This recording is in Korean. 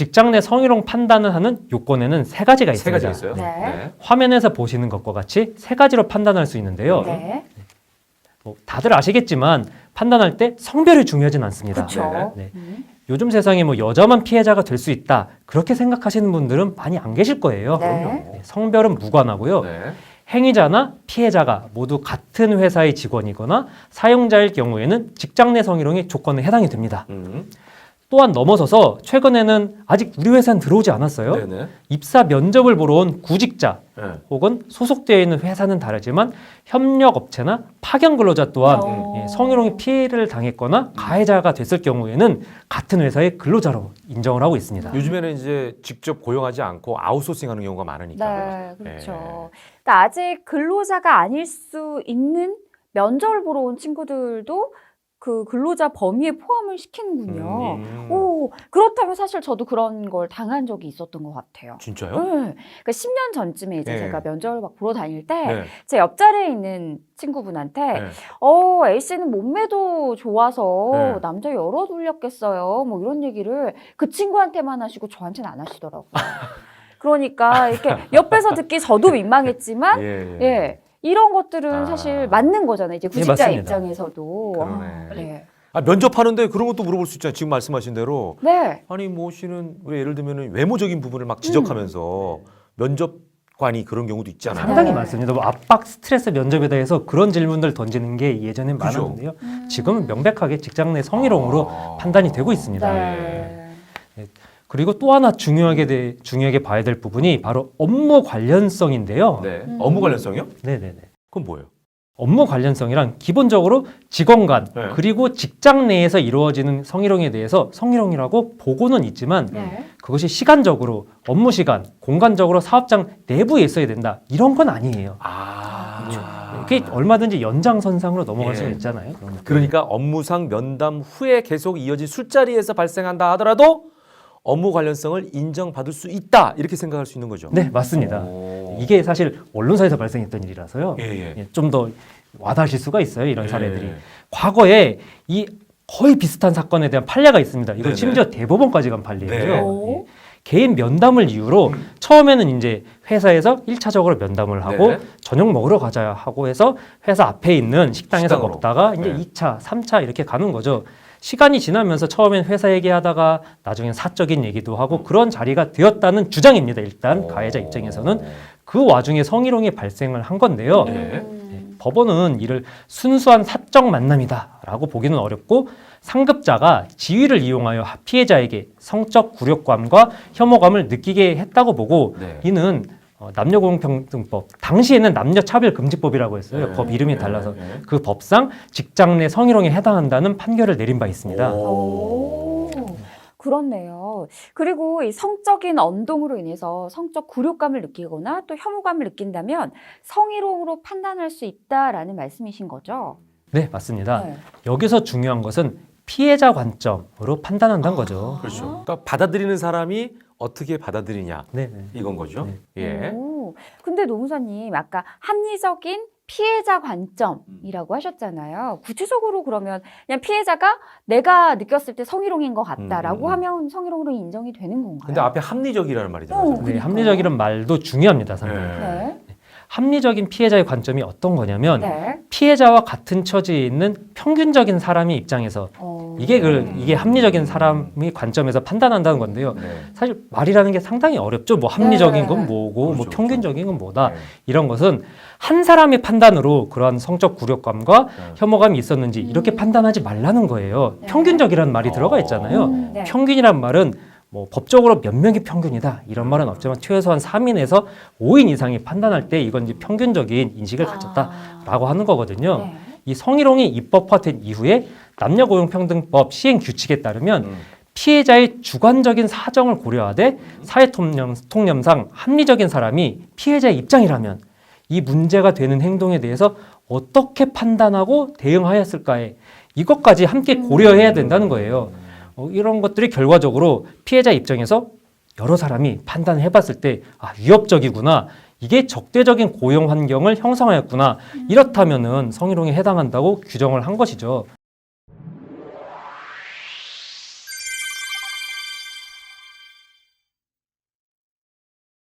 직장 내 성희롱 판단을 하는 요건에는 세 가지가 세 있습니다. 가지가 있어요. 네. 화면에서 보시는 것과 같이 세 가지로 판단할 수 있는데요. 네. 다들 아시겠지만 판단할 때 성별이 중요하진 않습니다. 그렇죠. 네. 요즘 세상에 여자만 피해자가 될 수 있다 그렇게 생각하시는 분들은 많이 안 계실 거예요. 네. 성별은 무관하고요. 네. 행위자나 피해자가 모두 같은 회사의 직원이거나 사용자일 경우에는 직장 내 성희롱의 조건에 해당이 됩니다. 또한 넘어서서 최근에는 아직 우리 회사는 들어오지 않았어요. 네네. 입사 면접을 보러 온 구직자 네. 혹은 소속되어 있는 회사는 다르지만 협력업체나 파견 근로자 또한 성희롱의 피해를 당했거나 가해자가 됐을 경우에는 같은 회사의 근로자로 인정을 하고 있습니다. 요즘에는 이제 직접 고용하지 않고 아웃소싱하는 경우가 많으니까. 네, 그렇죠. 그러니까 아직 근로자가 아닐 수 있는 면접을 보러 온 친구들도 그 근로자 범위에 포함을 시키는군요. 오, 그렇다면 사실 저도 그런 걸 당한 적이 있었던 것 같아요. 진짜요? 네. 그러니까 10년 전쯤에 이제 네. 제가 면접을 막 보러 다닐 때 네. 제 옆자리에 있는 친구분한테 네. A씨는 몸매도 좋아서 네. 남자 열어 돌렸겠어요. 뭐 이런 얘기를 그 친구한테만 하시고 저한테는 안 하시더라고요. 그러니까 이렇게 옆에서 듣기 저도 민망했지만 예. 이런 것들은 사실 맞는 거잖아요. 이제 구직자 맞습니다. 입장에서도. 그러네. 네. 면접하는데 그런 것도 물어볼 수 있잖아요. 지금 말씀하신 대로. 네. 아니 모 씨는 우리 예를 들면 외모적인 부분을 막 지적하면서 면접관이 그런 경우도 있잖아요. 상당히 네. 많습니다. 압박, 스트레스 면접에 대해서 그런 질문들 던지는 게 예전엔 그죠? 많았는데요. 지금은 명백하게 직장 내 성희롱으로 판단이 되고 있습니다. 네. 그리고 또 하나 중요하게 봐야 될 부분이 바로 업무 관련성인데요. 네. 업무 관련성이요? 네네네. 그건 뭐예요? 업무 관련성이란 기본적으로 직원 간 네. 그리고 직장 내에서 이루어지는 성희롱에 대해서 성희롱이라고 보고는 있지만 네. 그것이 시간적으로 업무 시간, 공간적으로 사업장 내부에 있어야 된다 이런 건 아니에요. 이게 얼마든지 연장선상으로 넘어갈 수 있잖아요. 그런 것들은. 그러니까 업무상 면담 후에 계속 이어진 술자리에서 발생한다 하더라도 업무 관련성을 인정받을 수 있다 이렇게 생각할 수 있는 거죠. 네, 맞습니다. 오. 이게 사실 언론사에서 발생했던 일이라서요. 예. 좀 더 와닿으실 수가 있어요. 이런 사례들이. 예. 과거에 이 거의 비슷한 사건에 대한 판례가 있습니다. 이건 네네. 심지어 대법원까지 간 판례예요. 네. 오. 개인 면담을 이유로 처음에는 이제 회사에서 1차적으로 면담을 하고 네네. 저녁 먹으러 가자 하고 해서 회사 앞에 있는 식당에서 식당으로. 먹다가 이제 네. 2차, 3차 이렇게 가는 거죠. 시간이 지나면서 처음엔 회사 얘기하다가 나중엔 사적인 얘기도 하고 그런 자리가 되었다는 주장입니다. 일단 가해자 입장에서는 그 와중에 성희롱이 발생을 한 건데요. 네. 법원은 이를 순수한 사적 만남이다라고 보기는 어렵고 상급자가 지위를 이용하여 피해자에게 성적 굴욕감과 혐오감을 느끼게 했다고 보고 네. 이는 남녀고용평등법 당시에는 남녀차별금지법이라고 했어요. 네. 법 이름이 달라서 네. 그 법상 직장 내 성희롱에 해당한다는 판결을 내린 바 있습니다. 오. 그렇네요. 그리고 이 성적인 언동으로 인해서 성적 굴욕감을 느끼거나 또 혐오감을 느낀다면 성희롱으로 판단할 수 있다라는 말씀이신 거죠? 네, 맞습니다. 네. 여기서 중요한 것은 피해자 관점으로 판단한다는 거죠. 그렇죠. 그러니까 받아들이는 사람이 어떻게 받아들이냐 네, 네. 이건 거죠. 네. 예. 오, 근데 노무사님 아까 합리적인 피해자 관점이라고 하셨잖아요. 구체적으로 그러면 그냥 피해자가 내가 느꼈을 때 성희롱인 것 같다라고 하면 성희롱으로 인정이 되는 건가요? 근데 앞에 합리적이라는 말이 오, 들어가죠. 네, 그러니까요. 합리적이란 말도 중요합니다, 상당히. 네. 합리적인 피해자의 관점이 어떤 거냐면 네. 피해자와 같은 처지에 있는 평균적인 사람의 입장에서 이게 합리적인 사람의 관점에서 판단한다는 건데요. 네. 사실 말이라는 게 상당히 어렵죠. 뭐 합리적인 네. 건 뭐고, 뭐 그렇죠, 평균적인 건 뭐다. 네. 이런 것은 한 사람의 판단으로 그러한 성적 굴욕감과 네. 혐오감이 있었는지 이렇게 판단하지 말라는 거예요. 네. 평균적이라는 말이 들어가 있잖아요. 네. 평균이란 말은 뭐 법적으로 몇 명이 평균이다 이런 말은 없지만 최소한 3인에서 5인 이상이 판단할 때 이건 이제 평균적인 인식을 가졌다라고 하는 거거든요. 네. 이 성희롱이 입법화된 이후에 남녀고용평등법 시행 규칙에 따르면 피해자의 주관적인 사정을 고려하되 사회통념상 합리적인 사람이 피해자의 입장이라면 이 문제가 되는 행동에 대해서 어떻게 판단하고 대응하였을까에 이것까지 함께 고려해야 된다는 거예요. 이런 것들이 결과적으로 피해자 입장에서 여러 사람이 판단을 해봤을 때 위협적이구나. 이게 적대적인 고용 환경을 형성하였구나. 이렇다면은 성희롱에 해당한다고 규정을 한 것이죠.